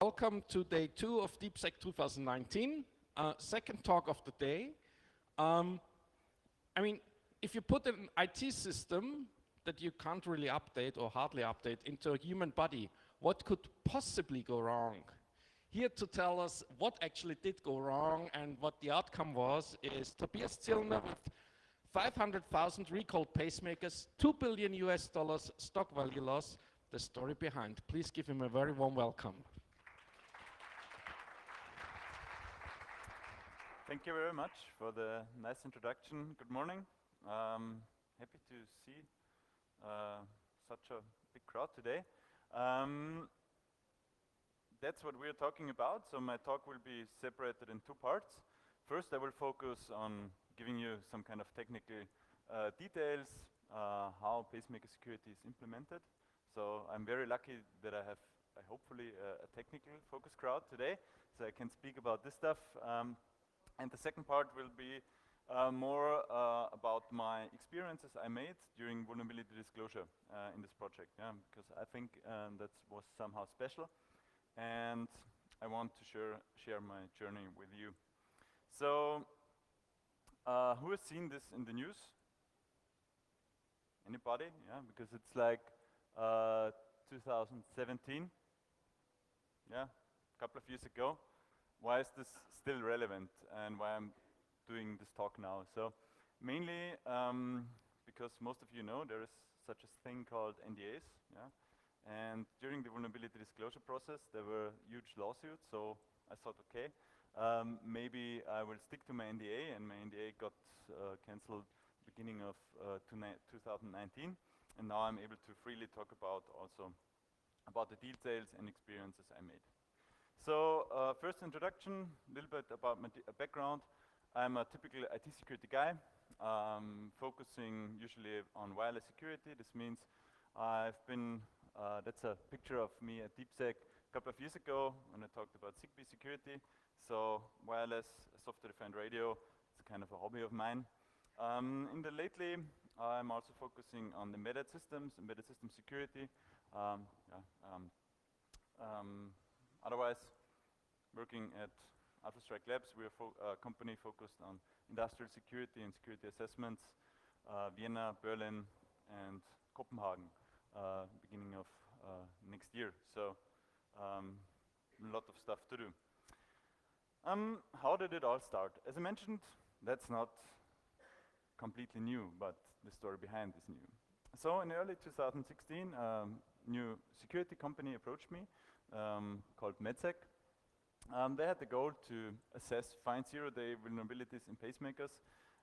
Welcome to day 2 of DeepSec 2019, second talk of the day. I mean, if you put an IT system that you can't really update or hardly update into a human body, what could possibly go wrong? Here to tell us what actually did go wrong and what the outcome was is Tobias Zillner with 500,000 recalled pacemakers, $2 billion US stock value loss, the story behind. Please give him a very warm welcome. Thank you very much for the nice introduction. Good morning. Happy to see such a big crowd today. That's what we're talking about. So my talk will be separated in two parts. First, I will focus on giving you some kind of technical details, how pacemaker security is implemented. So I'm very lucky that I have hopefully a technical focused crowd today, so I can speak about this stuff. And the second part will be more about my experiences I made during vulnerability disclosure in this project, because I think that was somehow special, and I want to share my journey with you. So, who has seen this in the news? Anybody? Yeah, because it's like 2017, yeah, a couple of years ago. Why is this still relevant and why I'm doing this talk now? So mainly because most of you know there is such a thing called NDAs, yeah? And during the vulnerability disclosure process there were huge lawsuits, so I thought, okay, maybe I will stick to my NDA, and my NDA got cancelled beginning of 2019, and now I'm able to freely talk about also about the details and experiences I made. So first introduction, a little bit about my background. I'm a typical IT security guy, focusing usually on wireless security. This means I've been, that's a picture of me at DeepSec a couple of years ago when I talked about ZigBee security. So wireless, software-defined radio, it's a kind of a hobby of mine. Lately, I'm also focusing on embedded system security. Otherwise, working at AlphaStrike Labs, we're a company focused on industrial security and security assessments, Vienna, Berlin, and Copenhagen, beginning of next year. So, a lot of stuff to do. How did it all start? As I mentioned, that's not completely new, but the story behind is new. So in early 2016, new security company approached me called MedSec. They had the goal to find zero-day vulnerabilities in pacemakers,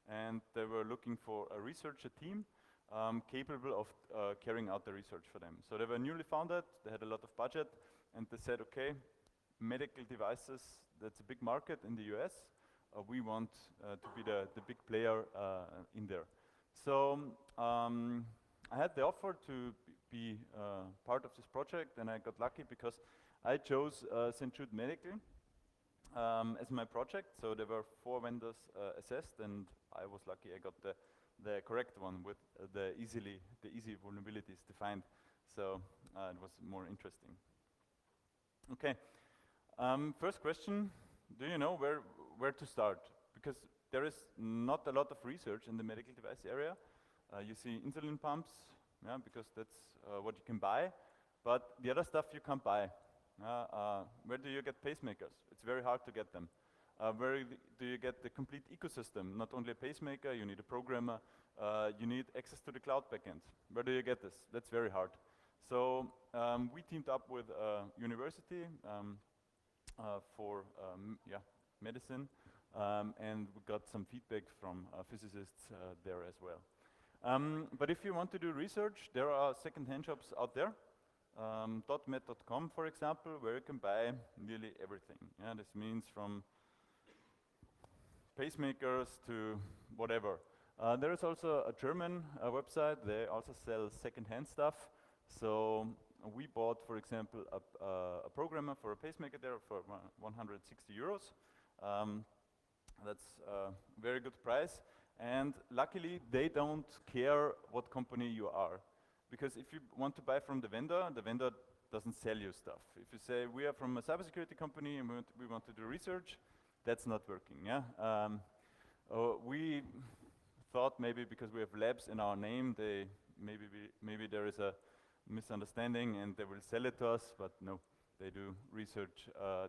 and they were looking for a researcher team capable of carrying out the research for them. So they were newly founded, they had a lot of budget, and they said, okay, medical devices, that's a big market in the US. We want to be the big player in there. So I had the offer to be part of this project, and I got lucky because I chose St. Jude Medical as my project. So there were 4 vendors assessed, and I was lucky I got the correct one with the easy vulnerabilities defined. So it was more interesting. Okay, first question, do you know where to start? Because there is not a lot of research in the medical device area. You see insulin pumps, yeah, because that's what you can buy, but the other stuff you can't buy. Where do you get pacemakers? It's very hard to get them. Where do you get the complete ecosystem? Not only a pacemaker, you need a programmer, you need access to the cloud backend. Where do you get this? That's very hard. So we teamed up with a university for medicine, and we got some feedback from physicists there as well. But if you want to do research, there are second-hand shops out there. .med.com, for example, where you can buy nearly everything. Yeah, this means from pacemakers to whatever. There is also a German website. They also sell second-hand stuff. So we bought, for example, a programmer for a pacemaker there for 160 euros. That's a very good price. And luckily, they don't care what company you are. Because if you want to buy from the vendor doesn't sell you stuff. If you say we are from a cybersecurity company and we want to do research, that's not working. Yeah. We thought maybe because we have labs in our name, maybe there is a misunderstanding and they will sell it to us, but no, they do research,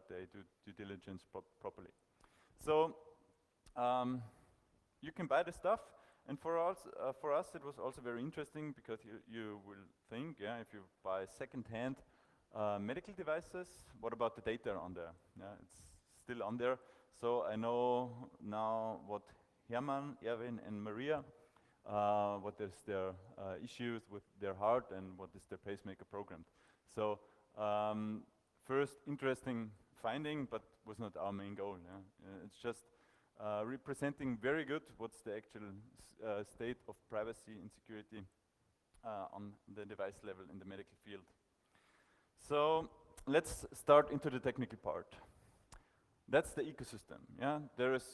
they do due diligence properly. So you can buy the stuff, and for us it was also very interesting because you will think, yeah, if you buy second-hand medical devices, what about the data on there? Yeah, it's still on there. So I know now what Hermann, Erwin, and Maria, what is their issues with their heart and what is their pacemaker programmed. So first interesting finding, but was not our main goal. Yeah? It's just representing very good what's the actual state of privacy and security on the device level in the medical field. So let's start into the technical part. That's the ecosystem. Yeah,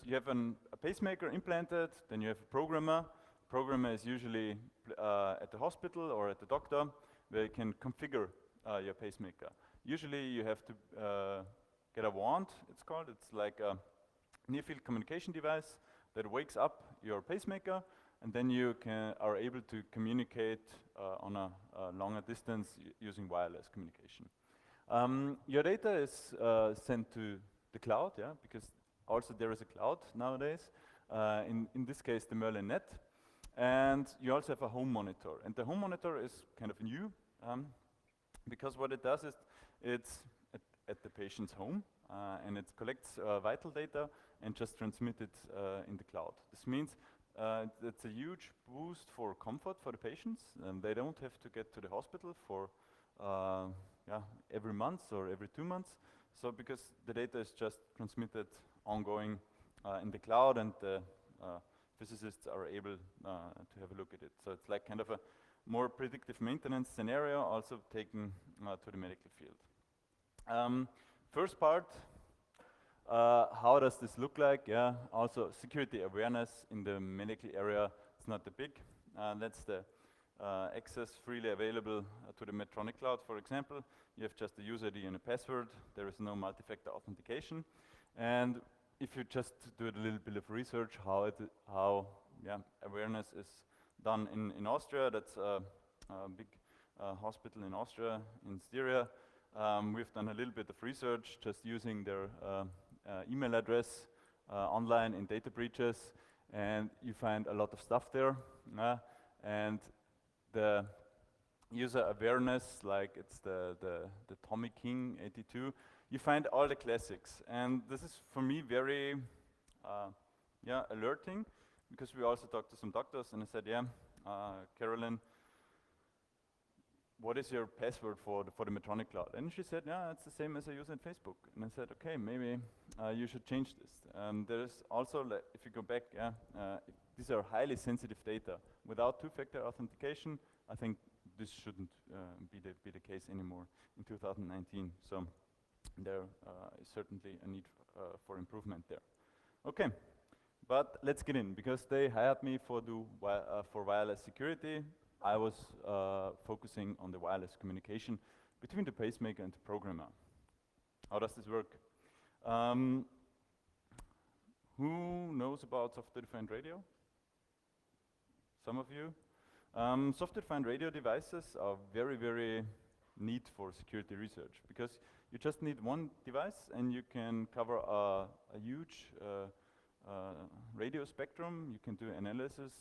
you have a pacemaker implanted, then you have a programmer. Programmer is usually at the hospital or at the doctor, where you can configure your pacemaker. Usually you have to get a wand, it's called. It's like a near-field communication device that wakes up your pacemaker, and then you are able to communicate on a longer distance using wireless communication. Your data is sent to the cloud, yeah, because also there is a cloud nowadays. In this case, the Merlin Net, and you also have a home monitor. And the home monitor is kind of new because what it does is it's at the patient's home and it collects vital data and just transmits it in the cloud. This means it's a huge boost for comfort for the patients, and they don't have to get to the hospital for every month or every 2 months. So because the data is just transmitted ongoing in the cloud, and the physicists are able to have a look at it. So it's like kind of a more predictive maintenance scenario, also taken to the medical field. First part, how does this look like? Yeah, also security awareness in the medical area is not that big. That's the access freely available to the Medtronic cloud, for example. You have just a user ID and a password. There is no multi-factor authentication. And if you just do a little bit of research how awareness is done in Austria, that's a big hospital in Austria, in Styria. We've done a little bit of research just using their email address online in data breaches, and you find a lot of stuff there. And the user awareness, like it's the Tommy King 82, you find all the classics. And this is for me very alerting, because we also talked to some doctors and I said, Carolyn, what is your password for the Medtronic cloud? And she said, yeah, it's the same as I use on Facebook. And I said, okay, maybe you should change this. There's also, if you go back, these are highly sensitive data. Without two-factor authentication, I think this shouldn't be the case anymore in 2019. So there is certainly a need for improvement there. Okay, but let's get in, because they hired me for wireless security. I was focusing on the wireless communication between the pacemaker and the programmer. How does this work? Who knows about software-defined radio? Some of you? Software-defined radio devices are very, very neat for security research, because you just need one device and you can cover a huge radio spectrum. You can do analysis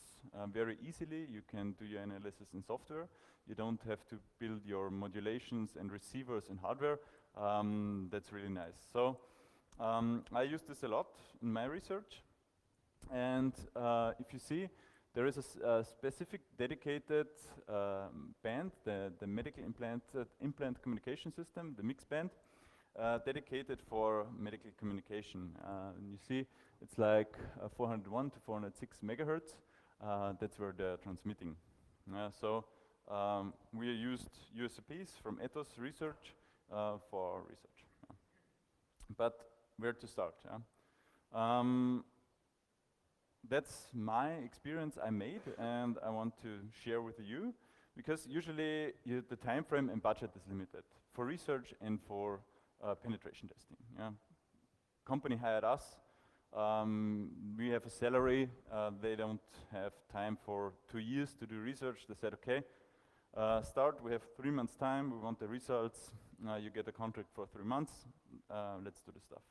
very easily. You can do your analysis in software. You don't have to build your modulations and receivers in hardware. That's really nice. So I use this a lot in my research. And if you see, there is a specific dedicated band, the medical implant communication system, the mix band, dedicated for medical communication. And you see, it's like 401 to 406 megahertz. That's where they're transmitting. So we used USBs from Ethos Research for our research. But where to start? That's my experience I made, and I want to share with you, because usually the time frame and budget is limited for research and for penetration testing. Yeah. Company hired us. We have a salary. They don't have time for 2 years to do research. They said, okay, start. We have 3 months time. We want the results. You get a contract for 3 months. Let's do the stuff.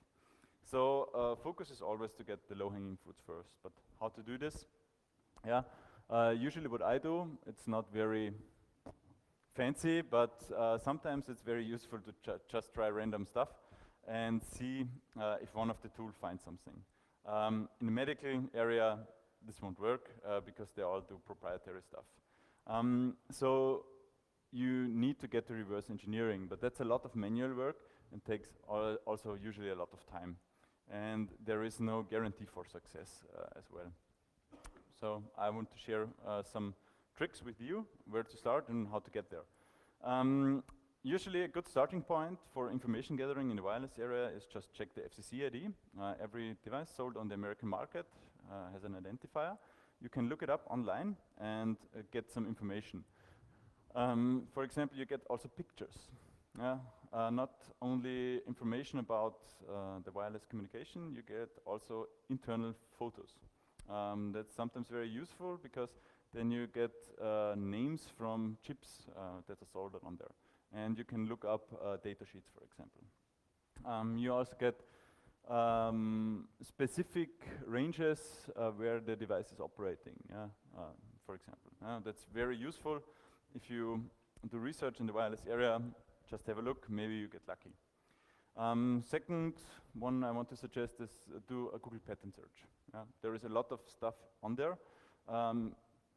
So focus is always to get the low-hanging fruits first. But how to do this? Yeah. Usually what I do, it's not very fancy, but sometimes it's very useful to just try random stuff and see if one of the tools finds something. In the medical area, this won't work because they all do proprietary stuff. So you need to get to reverse engineering, but that's a lot of manual work and takes also usually a lot of time. And there is no guarantee for success as well. So I want to share some tricks with you, where to start and how to get there. Usually a good starting point for information gathering in the wireless area is just check the FCC ID. Every device sold on the American market has an identifier. You can look it up online and get some information. For example, you get also pictures. Not only information about the wireless communication, you get also internal photos. That's sometimes very useful because then you get names from chips that are soldered on there. And you can look up data sheets, for example. You also get specific ranges where the device is operating, for example. That's very useful. If you do research in the wireless area, just have a look, maybe you get lucky. Second one I want to suggest is do a Google pattern search. There is a lot of stuff on there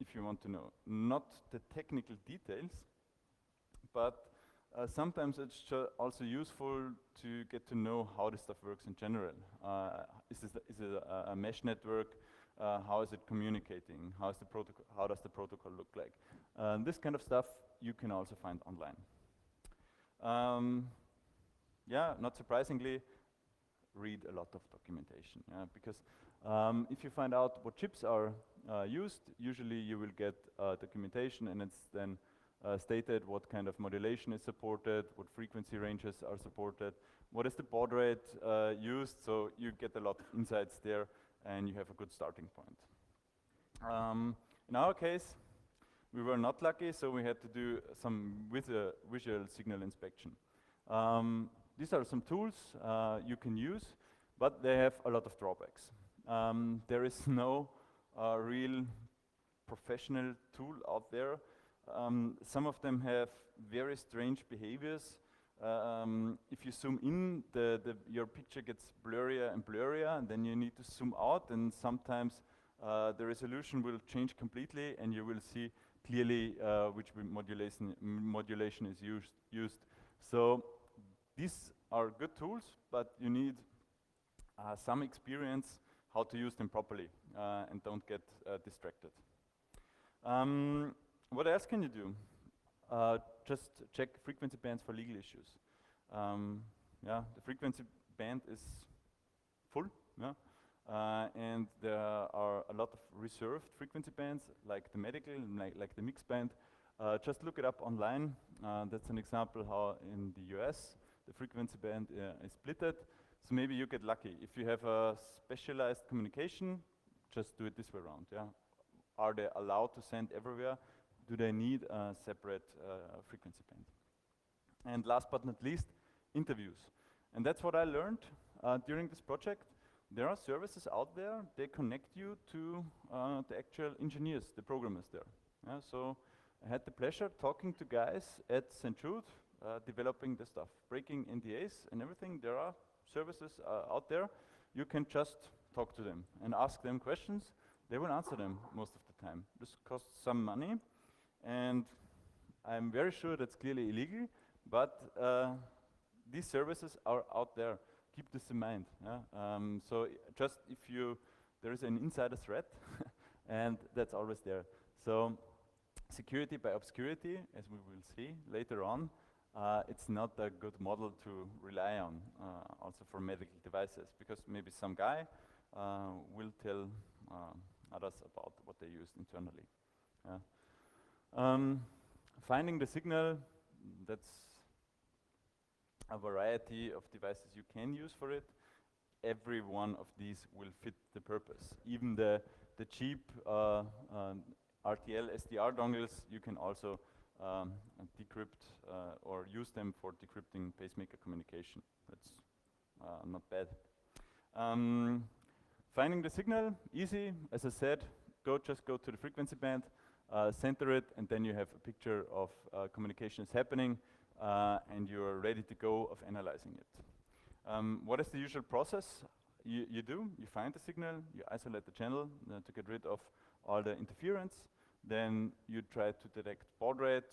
if you want to know. Not the technical details, but sometimes it's also useful to get to know how this stuff works in general. Is it a mesh network? How is it communicating? How does the protocol look like? This kind of stuff you can also find online. Not surprisingly, read a lot of documentation, because if you find out what chips are used, usually you will get documentation, and it's then stated what kind of modulation is supported, what frequency ranges are supported, what is the baud rate used, so you get a lot of insights there and you have a good starting point. In our case, we were not lucky, so we had to do some visual signal inspection. These are some tools you can use, but they have a lot of drawbacks. There is no real professional tool out there. Some of them have very strange behaviors. If you zoom in, your picture gets blurrier and blurrier, and then you need to zoom out, and sometimes the resolution will change completely, and you will see clearly which modulation is used. So these are good tools, but you need some experience how to use them properly and don't get distracted. What else can you do? Just check frequency bands for legal issues. The frequency band is full, and there are a lot of reserved frequency bands, like the medical, like the mixed band. Just look it up online. That's an example how in the US the frequency band is splitted. So maybe you get lucky. If you have a specialized communication, just do it this way around. Are they allowed to send everywhere? Do they need a separate frequency band? And last but not least, interviews. And that's what I learned during this project. There are services out there, they connect you to the actual engineers, the programmers there. So I had the pleasure talking to guys at St. Jude, developing the stuff, breaking NDAs and everything. There are services out there. You can just talk to them and ask them questions. They will answer them most of the time. This costs some money, and I'm very sure that's clearly illegal, but these services are out there. Keep this in mind. So just if there is an insider threat, and that's always there. So security by obscurity, as we will see later on, it's not a good model to rely on, also for medical devices, because maybe some guy will tell others about what they use internally. Finding the signal, that's a variety of devices you can use for it. Every one of these will fit the purpose. Even the cheap RTL SDR dongles, you can also decrypt or use them for decrypting pacemaker communication. That's not bad. Finding the signal, easy. As I said, just go to the frequency band, center it, and then you have a picture of communications happening, and you're ready to go of analyzing it. What is the usual process you do? You find the signal, you isolate the channel to get rid of all the interference. Then you try to detect baud rate,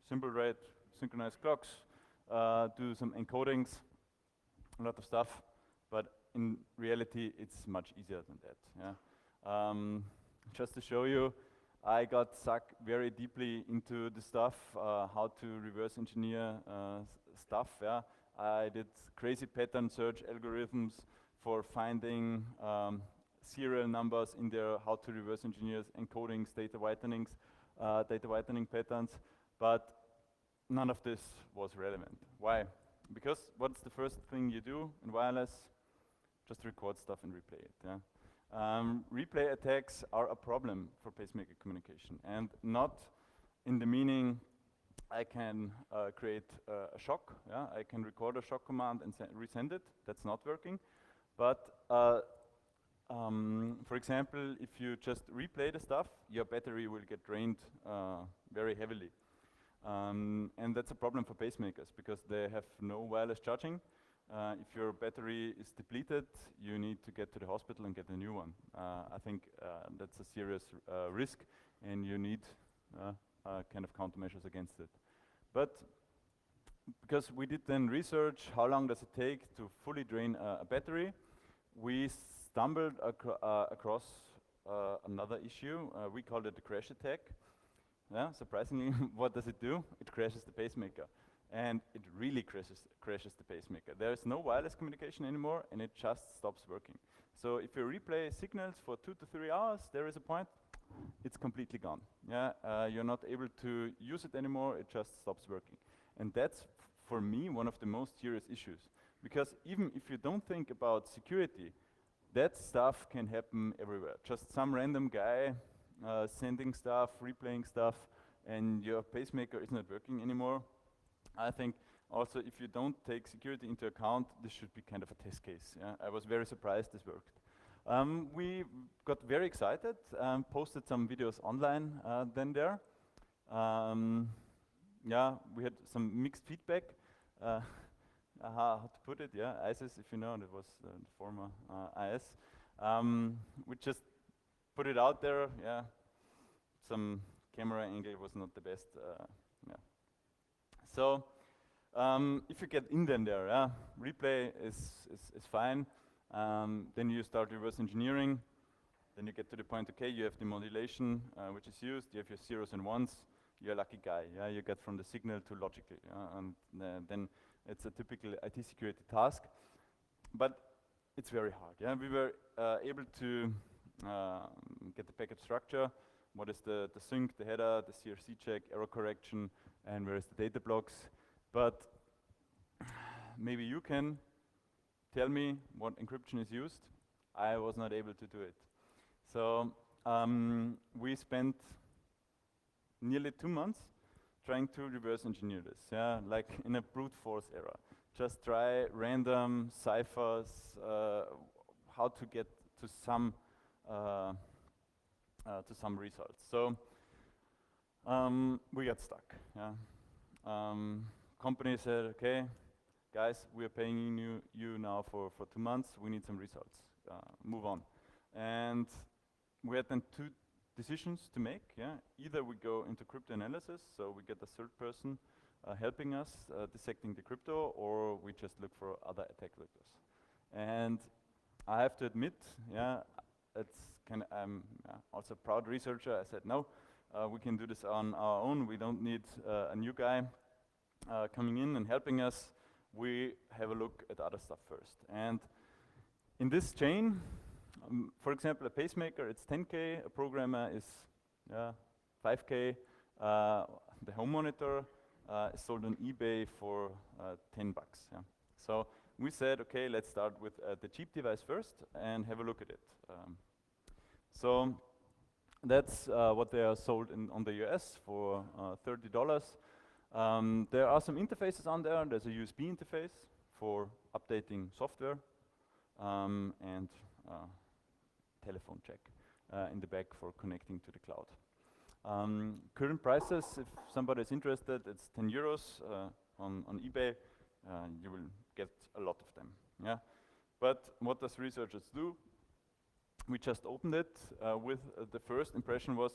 symbol rate, synchronize clocks, do some encodings, a lot of stuff. But in reality, it's much easier than that. Yeah? Just to show you, I got sucked very deeply into the stuff, how to reverse engineer stuff. Yeah? I did crazy pattern search algorithms for finding serial numbers in there, how to reverse engineer encodings, data whitening patterns, but none of this was relevant. Why? Because what's the first thing you do in wireless? Just record stuff and replay it. Yeah? Replay attacks are a problem for pacemaker communication, and not in the meaning I can create a shock. Yeah? I can record a shock command and resend it. That's not working. But for example, if you just replay the stuff, your battery will get drained very heavily. And that's a problem for pacemakers because they have no wireless charging. If your battery is depleted, you need to get to the hospital and get a new one. I think that's a serious risk, and you need kind of countermeasures against it. But because we did then research, how long does it take to fully drain a battery, we stumbled across another issue. We called it the crash attack. Yeah, surprisingly, what does it do? It crashes the pacemaker. And it really crashes the pacemaker. There is no wireless communication anymore, and it just stops working. So if you replay signals for 2 to 3 hours, there is a point, it's completely gone. Yeah, you're not able to use it anymore, it just stops working. And that's, for me, one of the most serious issues. Because even if you don't think about security, that stuff can happen everywhere. Just some random guy sending stuff, replaying stuff, and your pacemaker is not working anymore. I think also if you don't take security into account, this should be kind of a test case. Yeah? I was very surprised this worked. We got very excited, posted some videos online then there. Yeah, we had some mixed feedback. How to put it, yeah, ISIS, if you know, that was the former IS. We just put it out there, yeah. Some camera angle was not the best, yeah. So, if you get in there, yeah, replay is fine. Then you start reverse engineering. Then you get to the point, okay, you have the modulation, which is used. You have your zeros and ones. You're a lucky guy, yeah. You get from the signal to logically, yeah? And then it's a typical IT security task. But it's very hard, yeah. We were able to get the packet structure. What is the sync, the header, the CRC check, error correction, and where is the data blocks. But maybe you can tell me what encryption is used. I was not able to do it. So we spent nearly 2 months trying to reverse engineer this, yeah, like in a brute force era. Just try random ciphers, how to get to some results. So we got stuck, yeah. Company said, okay, guys, we are paying you now for 2 months, we need some results, move on. And we had then 2 decisions to make, yeah. Either we go into cryptanalysis, so we get a third person helping us dissecting the crypto, or we just look for other attack vectors. And I have to admit, yeah, I'm also a proud researcher. I said, no, we can do this on our own. We don't need a new guy coming in and helping us. We have a look at other stuff first. And in this chain, for example, a pacemaker, it's 10K, a programmer is 5K, the home monitor is sold on eBay for $10. Yeah. So we said, okay, let's start with the cheap device first and have a look at it. So that's what they are sold on the US for $30. There are some interfaces on there. There's a USB interface for updating software and telephone jack in the back for connecting to the cloud. Current prices, if somebody is interested, it's 10 euros on eBay. You will get a lot of them. Yeah. But what does researchers do? We just opened it with the first impression was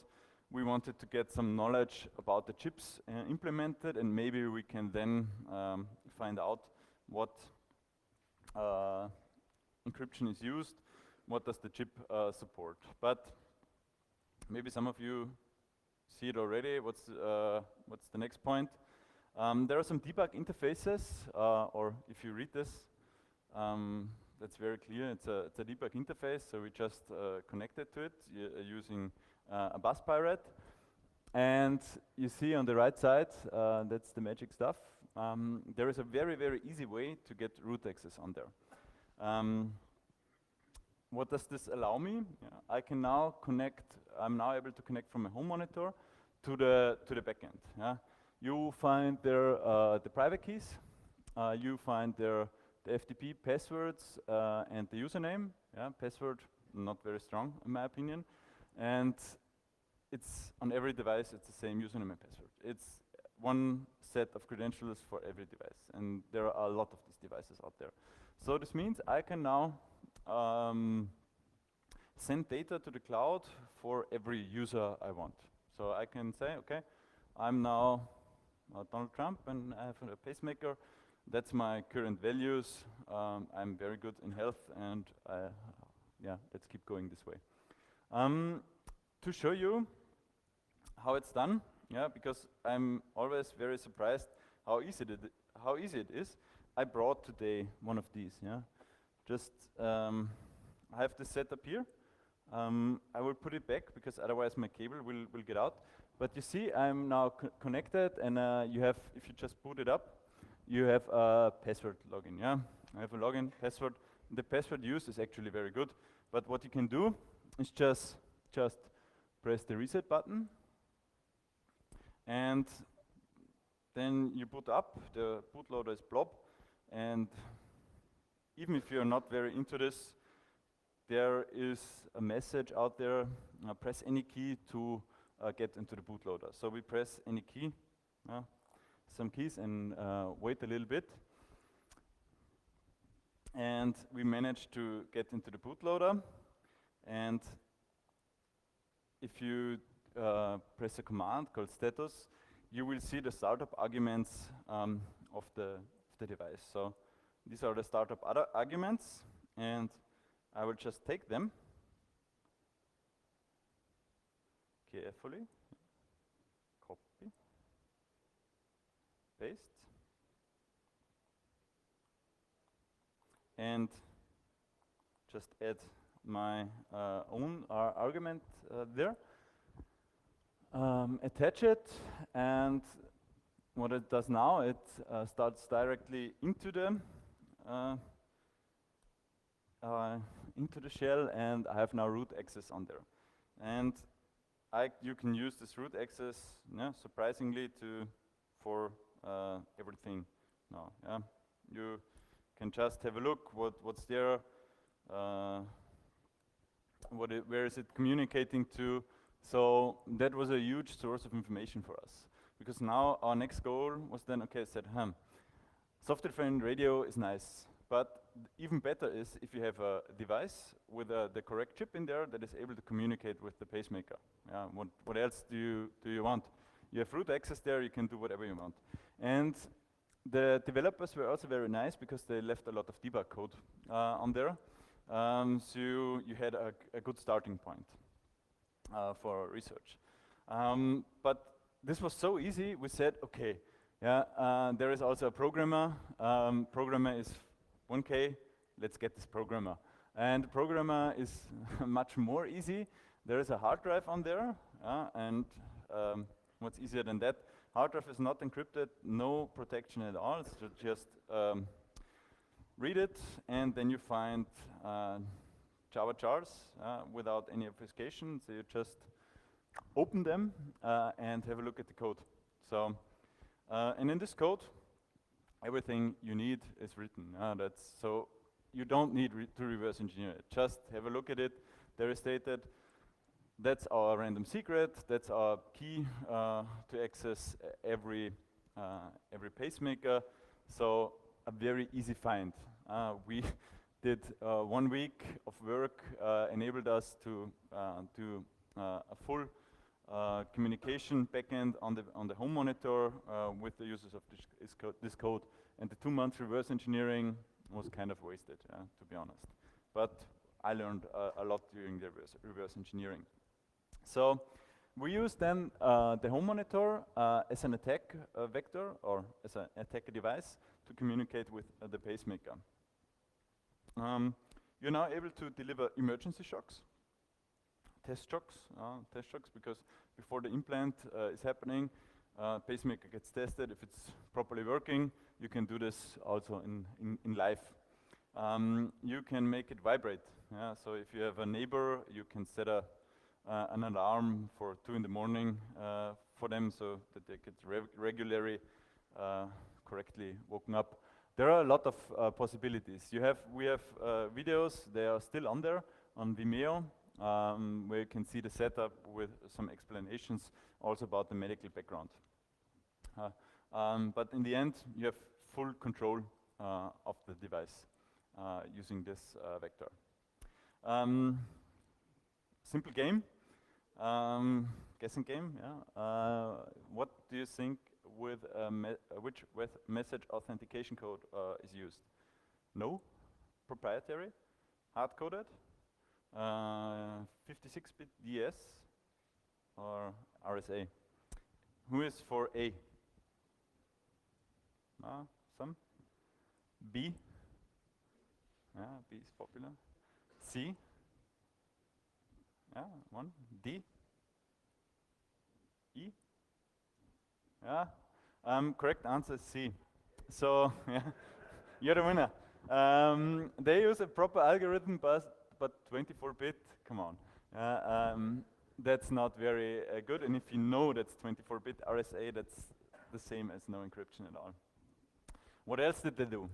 we wanted to get some knowledge about the chips implemented, and maybe we can then find out what encryption is used, what does the chip support. But maybe some of you see it already. What's the next point? There are some debug interfaces, or if you read this, that's very clear. It's a debug interface, so we just connected to it using a bus pirate. And you see on the right side, that's the magic stuff. There is a very, very easy way to get root access on there. What does this allow me? I can now connect. I'm now able to connect from a home monitor to the backend. Yeah? You find there the private keys. You find there the FTP passwords and the username. Yeah, password not very strong in my opinion, and it's on every device. It's the same username and password. It's one set of credentials for every device, and there are a lot of these devices out there. So this means I can now send data to the cloud for every user I want. So I can say, okay, I'm now Donald Trump and I have a pacemaker. That's my current values. I'm very good in health, and yeah, let's keep going this way. To show you how it's done, yeah, because I'm always very surprised how easy it is. I brought today one of these. Yeah, just I have this setup here. I will put it back because otherwise my cable will get out. But you see, I'm now connected, and you have, if you just boot it up, you have a password login. Yeah, I have a login password. The password used is actually very good. But what you can do is just press the reset button, and then you boot up. The bootloader is blob, and even if you're not very into this, there is a message out there, press any key to get into the bootloader. So we press any key, some keys, and wait a little bit. And we managed to get into the bootloader. And if you press a command called status, you will see the startup arguments of the device. So these are the startup arguments, and I will just take them carefully, copy, paste, and just add my own argument there, attach it, and what it does now, it starts directly into the shell, and I have now root access on there. And you can use this root access, surprisingly, for everything now. Yeah, you can just have a look what's there, where is it communicating to. So that was a huge source of information for us, because now our next goal was then, okay, I said, software-defined radio is nice, but even better is if you have a device with the correct chip in there that is able to communicate with the pacemaker. Yeah, what else do you want? You have root access there, you can do whatever you want. And the developers were also very nice because they left a lot of debug code on there. So you had a good starting point for research. But this was so easy, we said, okay, yeah, there is also a programmer. Programmer is 1K, let's get this programmer. And the programmer is much more easy. There is a hard drive on there, and what's easier than that? Hard drive is not encrypted, no protection at all. So just read it, and then you find Java jars without any obfuscation. So you just open them and have a look at the code. So, and in this code, everything you need is written. So you don't need to reverse engineer it. Just have a look at it. There is stated, that's our random secret, that's our key to access every pacemaker. So a very easy find. We did 1 week of work, enabled us to do a full communication backend on the home monitor with the users of this code. And the 2 months reverse engineering was kind of wasted, to be honest. But I learned a lot during the reverse engineering. So we use then the home monitor as an attack vector, or as an attacker device, to communicate with the pacemaker. You're now able to deliver emergency shocks, test shocks, because before the implant is happening, pacemaker gets tested. If it's properly working, you can do this also in live. You can make it vibrate. So if you have a neighbor, you can set an alarm for 2 in the morning for them, so that they get regularly, correctly woken up. There are a lot of possibilities. We have videos. They are still on there on Vimeo, where you can see the setup with some explanations also about the medical background. But in the end, you have full control of the device using this vector. Simple game, guessing game. What do you think with which message authentication code is used? No, proprietary, hard-coded, 56-bit DS, or RSA? Who is for A? Some? B? B is popular. C? 1. D? E? Correct answer is C. So, you're the winner. They use a proper algorithm, but 24-bit, come on. That's not very good, and if you know that's 24-bit RSA, that's the same as no encryption at all. What else did they do?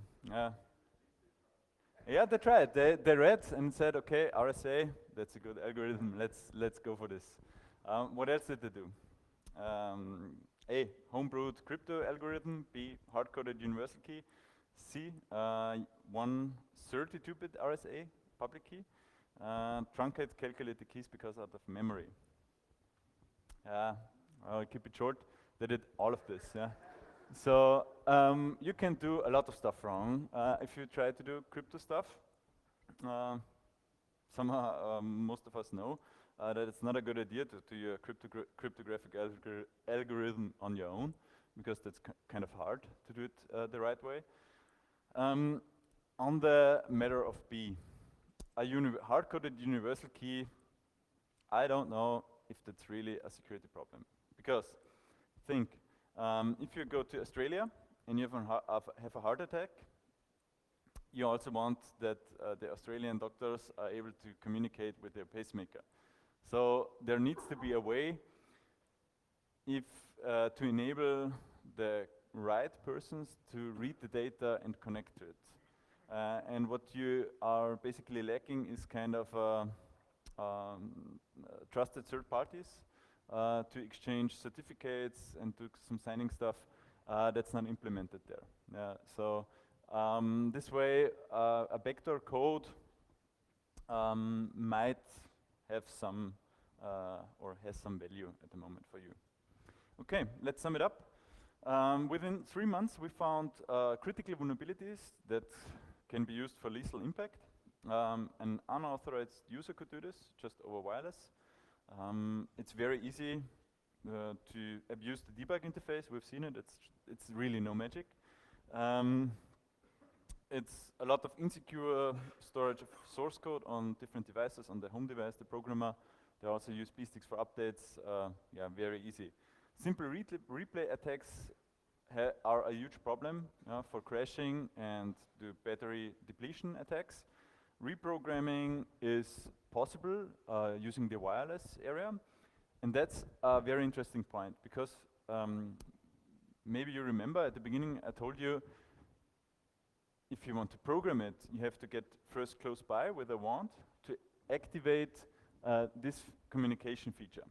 Yeah, they tried. They read and said, okay, RSA, that's a good algorithm. Let's go for this. What else did they do? A, homebrewed crypto algorithm. B, hard-coded universal key. C, 1 32-bit RSA public key. Truncate calculated keys because out of memory. I'll keep it short. They did all of this. So you can do a lot of stuff wrong if you try to do crypto stuff. Somehow most of us know that it's not a good idea to do a cryptographic algorithm on your own, because that's kind of hard to do it the right way. On the matter of B, a hard-coded universal key, I don't know if that's really a security problem. Because think, if you go to Australia and you have a heart attack, you also want that the Australian doctors are able to communicate with their pacemaker. So there needs to be a way to enable the right persons to read the data and connect to it. And what you are basically lacking is kind of trusted third parties to exchange certificates and do some signing stuff. That's not implemented there. So this way, a backdoor code might have some or has some value at the moment for you. Okay, let's sum it up. Within 3 months, we found critical vulnerabilities that can be used for lethal impact. An unauthorized user could do this just over wireless. It's very easy to abuse the debug interface. We've seen it. It's really no magic. It's a lot of insecure storage of source code on different devices, on the home device, the programmer. They also use B-sticks for updates. Yeah, very easy. Simple replay attacks are a huge problem for crashing and do battery depletion attacks. Reprogramming is possible using the wireless area, and that's a very interesting point because maybe you remember at the beginning I told you if you want to program it, you have to get first close by with a wand to activate this communication feature.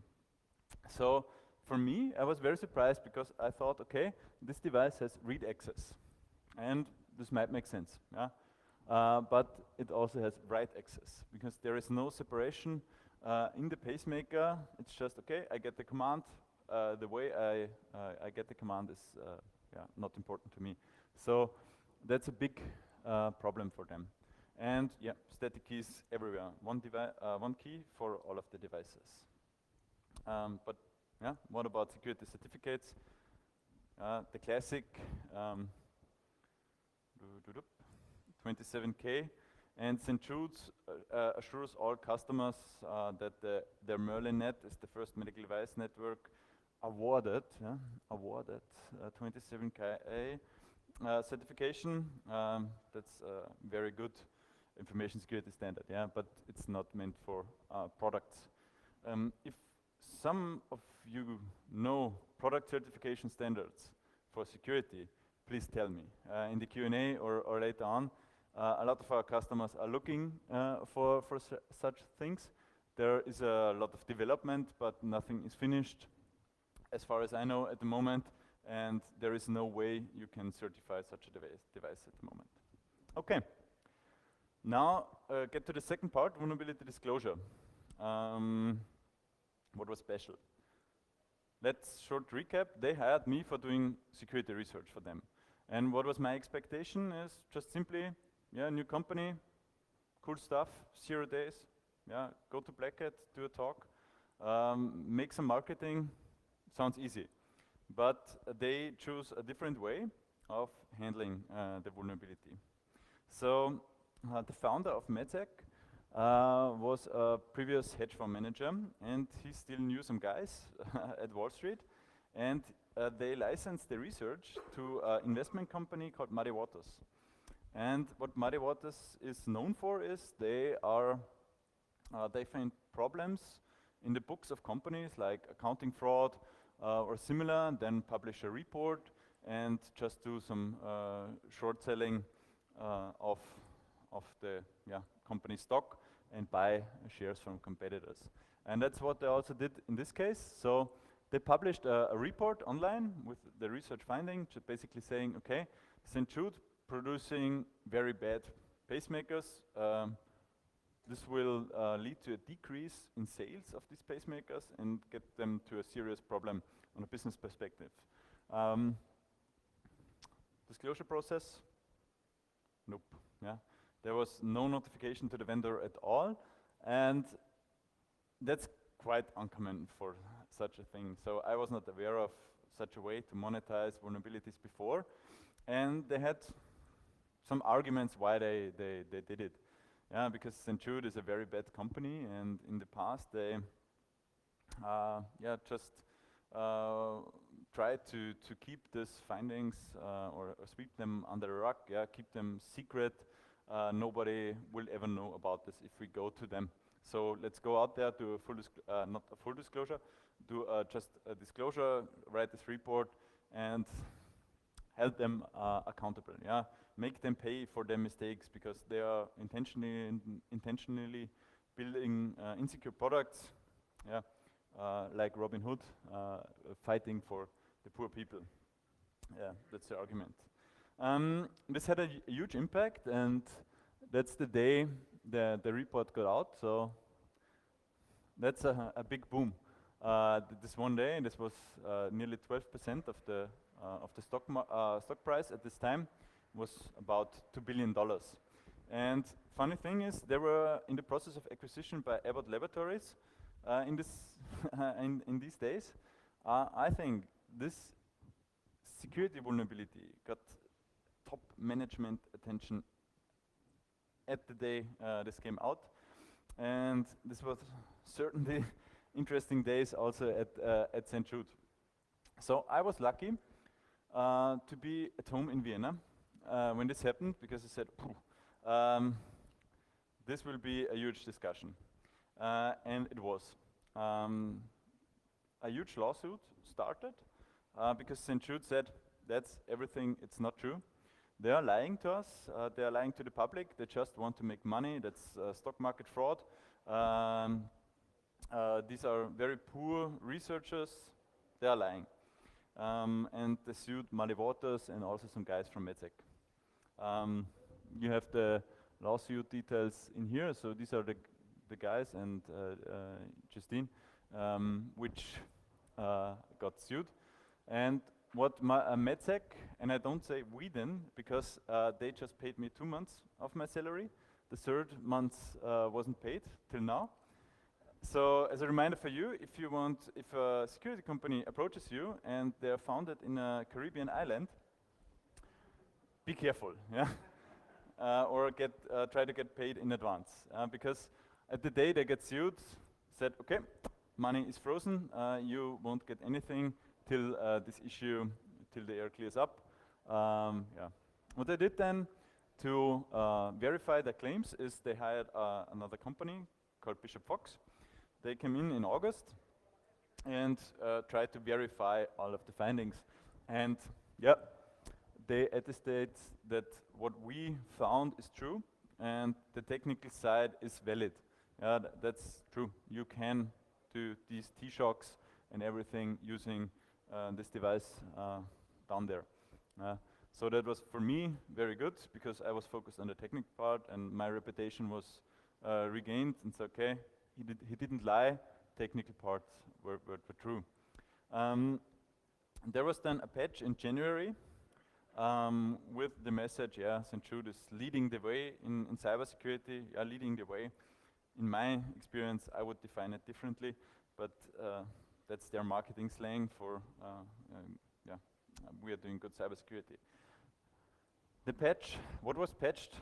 So for me, I was very surprised because I thought, okay, this device has read access, and this might make sense, yeah? But it also has write access because there is no separation in the pacemaker. It's just, okay, I get the command. The way I get the command is not important to me. So that's a big problem for them. And yeah, static keys everywhere. One key for all of the devices. But yeah, what about security certificates? The classic 27K, and St. Jude's assures all customers that their Merlin net is the first medical device network awarded 27K certification. That's a very good information security standard, yeah, but it's not meant for products. If some of you know product certification standards for security, please tell me in the Q&A or later on. A lot of our customers are looking for such things. There is a lot of development, but nothing is finished, as far as I know at the moment, and there is no way you can certify such a device at the moment. Okay, now get to the second part, vulnerability disclosure. What was special? Let's short recap. They hired me for doing security research for them. And what was my expectation is just simply, yeah, new company, cool stuff, 0 days, yeah, go to Black Hat, do a talk, make some marketing, sounds easy. But they choose a different way of handling the vulnerability. So the founder of MedSec was a previous hedge fund manager, and he still knew some guys at Wall Street, and they licensed the research to an investment company called Muddy Waters. And what Muddy Waters is known for is they find problems in the books of companies like accounting fraud or similar, and then publish a report and just do some short selling of the company stock and buy shares from competitors. And that's what they also did in this case. So they published a report online with the research finding, just basically saying, okay, St. Jude producing very bad pacemakers. This will lead to a decrease in sales of these pacemakers and get them to a serious problem on a business perspective. Disclosure process? Nope. Yeah. There was no notification to the vendor at all, and that's quite uncommon for such a thing. So I was not aware of such a way to monetize vulnerabilities before, and they had some arguments why they did it. Yeah, because St. Jude is a very bad company, and in the past they just tried to keep these findings or sweep them under the rug, keep them secret. Nobody will ever know about this if we go to them. So let's go out there, do a full not a full disclosure, do just a disclosure, write this report, and hold them accountable. Yeah, make them pay for their mistakes because they are intentionally building insecure products. Yeah, like Robin Hood, fighting for the poor people. Yeah, that's the argument. This had a huge impact, and that's the day the report got out. So that's a big boom. This one day, this was nearly 12% of the stock price at this time, was about $2 billion. And funny thing is, they were in the process of acquisition by Abbott Laboratories in these days. I think this security vulnerability got top management attention at the day this came out, and this was certainly interesting days also at St. Jude. So I was lucky to be at home in Vienna when this happened, because I said, this will be a huge discussion. And it was. A huge lawsuit started because St. Jude said, that's everything, it's not true. They are lying to us, they are lying to the public, they just want to make money, that's stock market fraud. These are very poor researchers, they are lying. And they sued Muddy Waters and also some guys from MedSec. You have the lawsuit details in here, so these are the guys and Justine, which got sued. And what MedSec, and I don't say we then, because they just paid me 2 months of my salary. The third month wasn't paid till now. So as a reminder for you, if a security company approaches you and they're founded in a Caribbean island, be careful, yeah? Or try to get paid in advance, because at the day they get sued, said, okay, money is frozen, you won't get anything till the air clears up. Yeah. What they did then to verify their claims is they hired another company called Bishop Fox. They came in August and tried to verify all of the findings. And yeah, they attested that what we found is true and the technical side is valid. Yeah, that's true. You can do these T-shocks and everything using this device down there. So that was for me very good, because I was focused on the technical part and my reputation was regained. And so, okay, he didn't lie, technical parts were true. There was then a patch in January with the message, yeah, St. Jude is leading the way in cybersecurity, leading the way. In my experience, I would define it differently, but that's their marketing slang for, we are doing good cybersecurity. The patch, what was patched?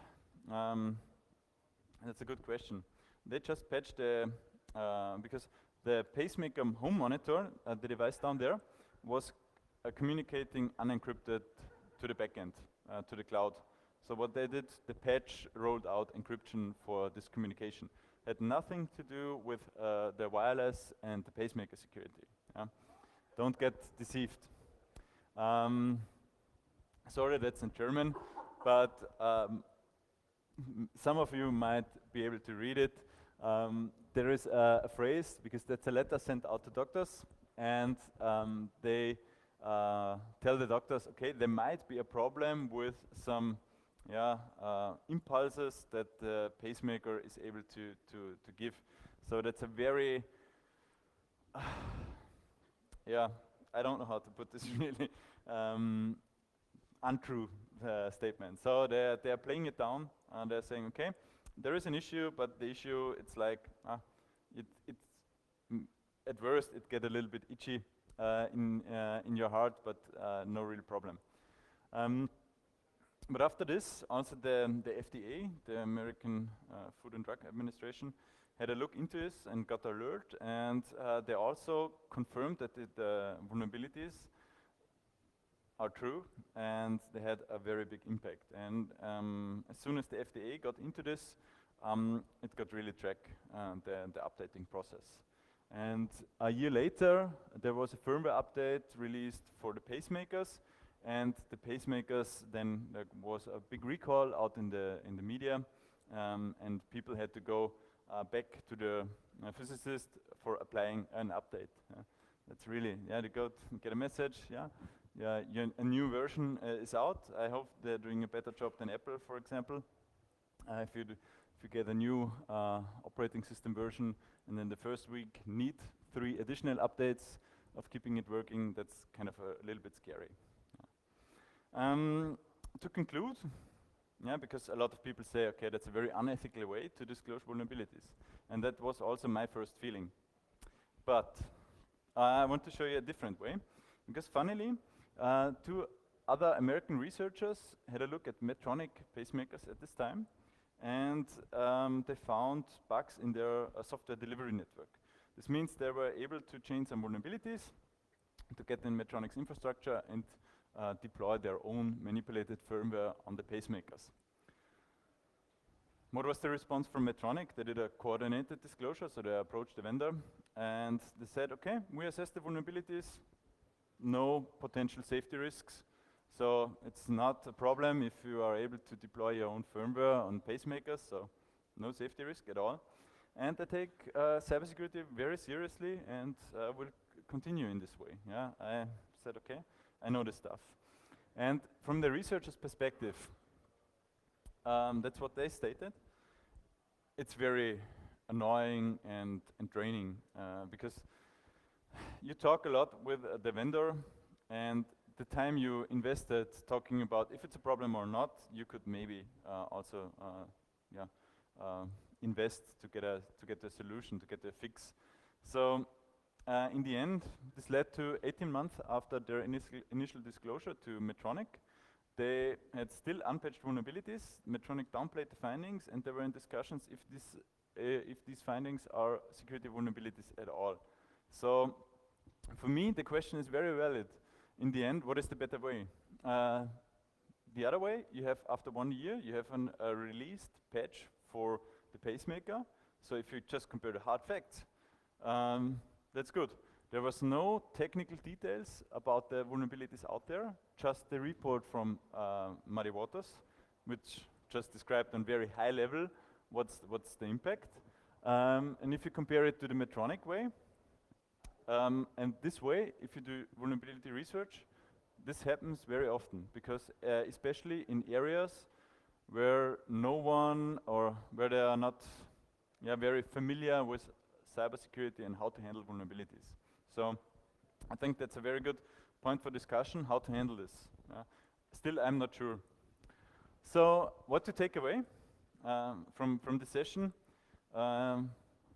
That's a good question. They just patched because the Pacemaker home monitor, the device down there, was communicating unencrypted to the backend, to the cloud. So what they did, the patch rolled out encryption for this communication. Had nothing to do with the wireless and the Pacemaker security. Don't get deceived. Sorry, that's in German, but some of you might be able to read it. There is a phrase, because that's a letter sent out to doctors, and they tell the doctors, okay, there might be a problem with some impulses that the pacemaker is able to give. So that's a very, I don't know how to put this really, untrue statement. So they're playing it down, and they're saying, okay, there is an issue, but the issue, it's like, at worst it get a little bit itchy in your heart, but no real problem. But after this, also the FDA, the American Food and Drug Administration, had a look into this and got alert, and they also confirmed that the vulnerabilities are true, and they had a very big impact. And as soon as the FDA got into this, it got really track the updating process. And a year later, there was a firmware update released for the pacemakers, and the pacemakers, then there was a big recall out in the media, and people had to go back to the physicist for applying an update. That's really, they go get a message, a new version is out. I hope they're doing a better job than Apple, for example. If you get a new operating system version, and then the first week need 3 additional updates of keeping it working, that's kind of a little bit scary. To conclude, because a lot of people say, okay, that's a very unethical way to disclose vulnerabilities. And that was also my first feeling. But I want to show you a different way, because funnily, 2 other American researchers had a look at Medtronic pacemakers at this time, and they found bugs in their software delivery network. This means they were able to change some vulnerabilities. to get in Medtronic's infrastructure and deploy their own manipulated firmware on the pacemakers. What was the response from Medtronic? They did a coordinated disclosure, so they approached the vendor and they said, okay, we assess the vulnerabilities, no potential safety risks, so it's not a problem if you are able to deploy your own firmware on pacemakers, so no safety risk at all. And they take cybersecurity very seriously and will continue in this way. Yeah, I said, okay, I know this stuff. And from the researcher's perspective, that's what they stated. It's very annoying and draining because you talk a lot with the vendor, and the time you invested talking about if it's a problem or not, you could maybe also invest to get a solution, to get a fix. So in the end, this led to 18 months after their initial disclosure to Medtronic. They had still unpatched vulnerabilities. Medtronic downplayed the findings, and they were in discussions if these findings are security vulnerabilities at all. So for me, the question is very valid. In the end, what is the better way? The other way, you have after 1 year, you have a released patch for the pacemaker. So if you just compare the hard facts, that's good. There was no technical details about the vulnerabilities out there, just the report from Muddy Waters, which just described on very high level what's the impact. And if you compare it to the Medtronic way, and this way, if you do vulnerability research, this happens very often because especially in areas where no one or where they are not very familiar with cybersecurity and how to handle vulnerabilities. So I think that's a very good point for discussion, how to handle this. Still, I'm not sure. So what to take away from the session?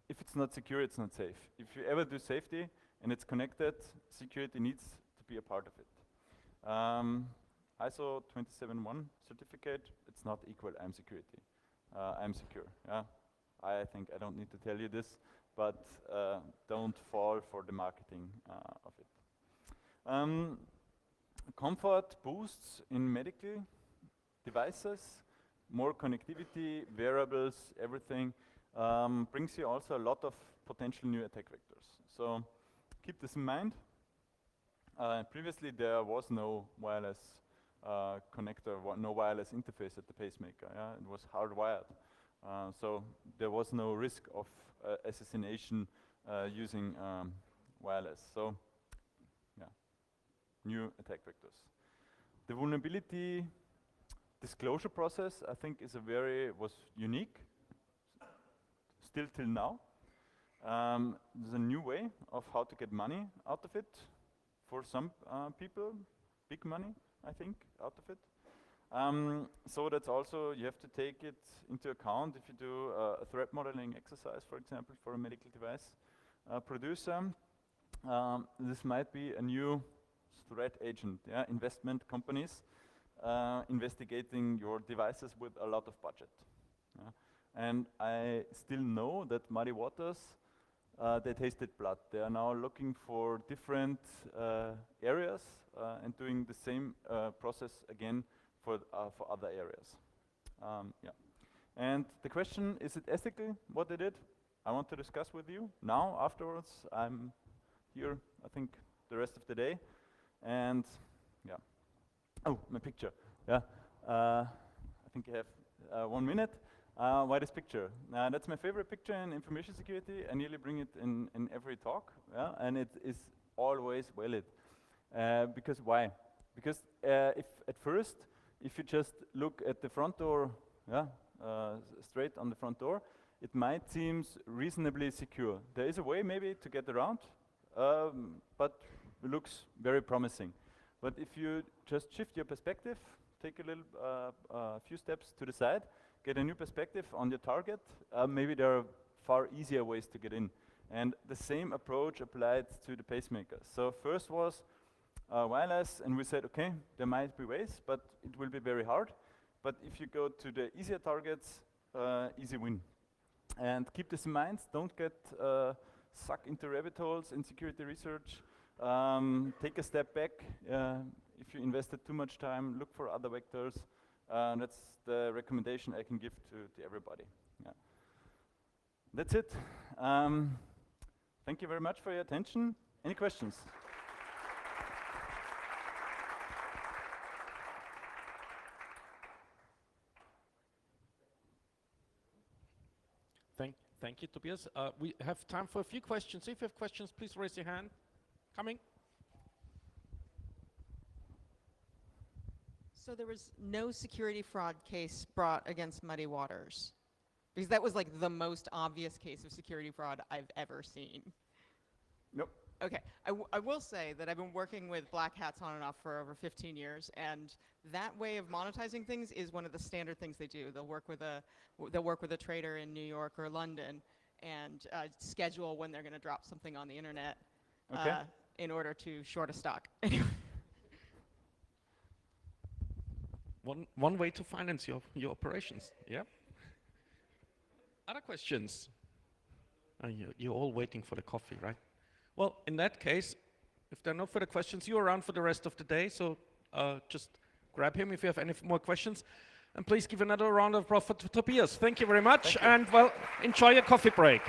If it's not secure, it's not safe. If you ever do safety and it's connected, security needs to be a part of it. ISO 27001 certificate, it's not equal I'm security. I'm secure. Yeah, I think I don't need to tell you this, but don't fall for the marketing of it. Comfort boosts in medical devices, more connectivity, wearables, everything. Brings you also a lot of potential new attack vectors. So keep this in mind. Previously there was no wireless connector, no wireless interface at the pacemaker. Yeah? It was hardwired. So there was no risk of assassination using wireless. So yeah, new attack vectors. The vulnerability disclosure process, I think, was unique. Still till now. There's a new way of how to get money out of it for some people, big money, I think, out of it. So that's also, you have to take it into account if you do a threat modeling exercise, for example, for a medical device producer. This might be a new threat agent, investment companies investigating your devices with a lot of budget. And I still know that Muddy Waters, they tasted blood. They are now looking for different areas and doing the same process again for other areas. And the question, is it ethical what they did? I want to discuss with you now, afterwards. I'm here, I think, the rest of the day. And oh, my picture. I think you have 1 minute. Why this picture? That's my favorite picture in information security. I nearly bring it in every talk, and it is always valid. Because why? Because if at first, if you just look at the front door, straight on the front door, it might seem reasonably secure. There is a way maybe to get around, but it looks very promising. But if you just shift your perspective, take a little few steps to the side, get a new perspective on your target, maybe there are far easier ways to get in. And the same approach applied to the pacemakers. So first was wireless, and we said, okay, there might be ways, but it will be very hard. But if you go to the easier targets, easy win. And keep this in mind, don't get sucked into rabbit holes in security research. take a step back. If you invested too much time, look for other vectors. That's the recommendation I can give to everybody. Yeah. That's it. Thank you very much for your attention. Any questions? Thank you, Tobias. We have time for a few questions. If you have questions, please raise your hand. Coming. So there was no security fraud case brought against Muddy Waters? Because that was like the most obvious case of security fraud I've ever seen. Nope. Okay, I will say that I've been working with black hats on and off for over 15 years, and that way of monetizing things is one of the standard things they do. They'll work with a trader in New York or London and schedule when they're going to drop something on the internet in order to short a stock. One way to finance your operations. Yeah. Other questions? You're all waiting for the coffee, right? Well, in that case, if there are no further questions, you're around for the rest of the day, so just grab him if you have any more questions. And please give another round of applause to Tobias. Thank you very much, and well, enjoy your coffee break.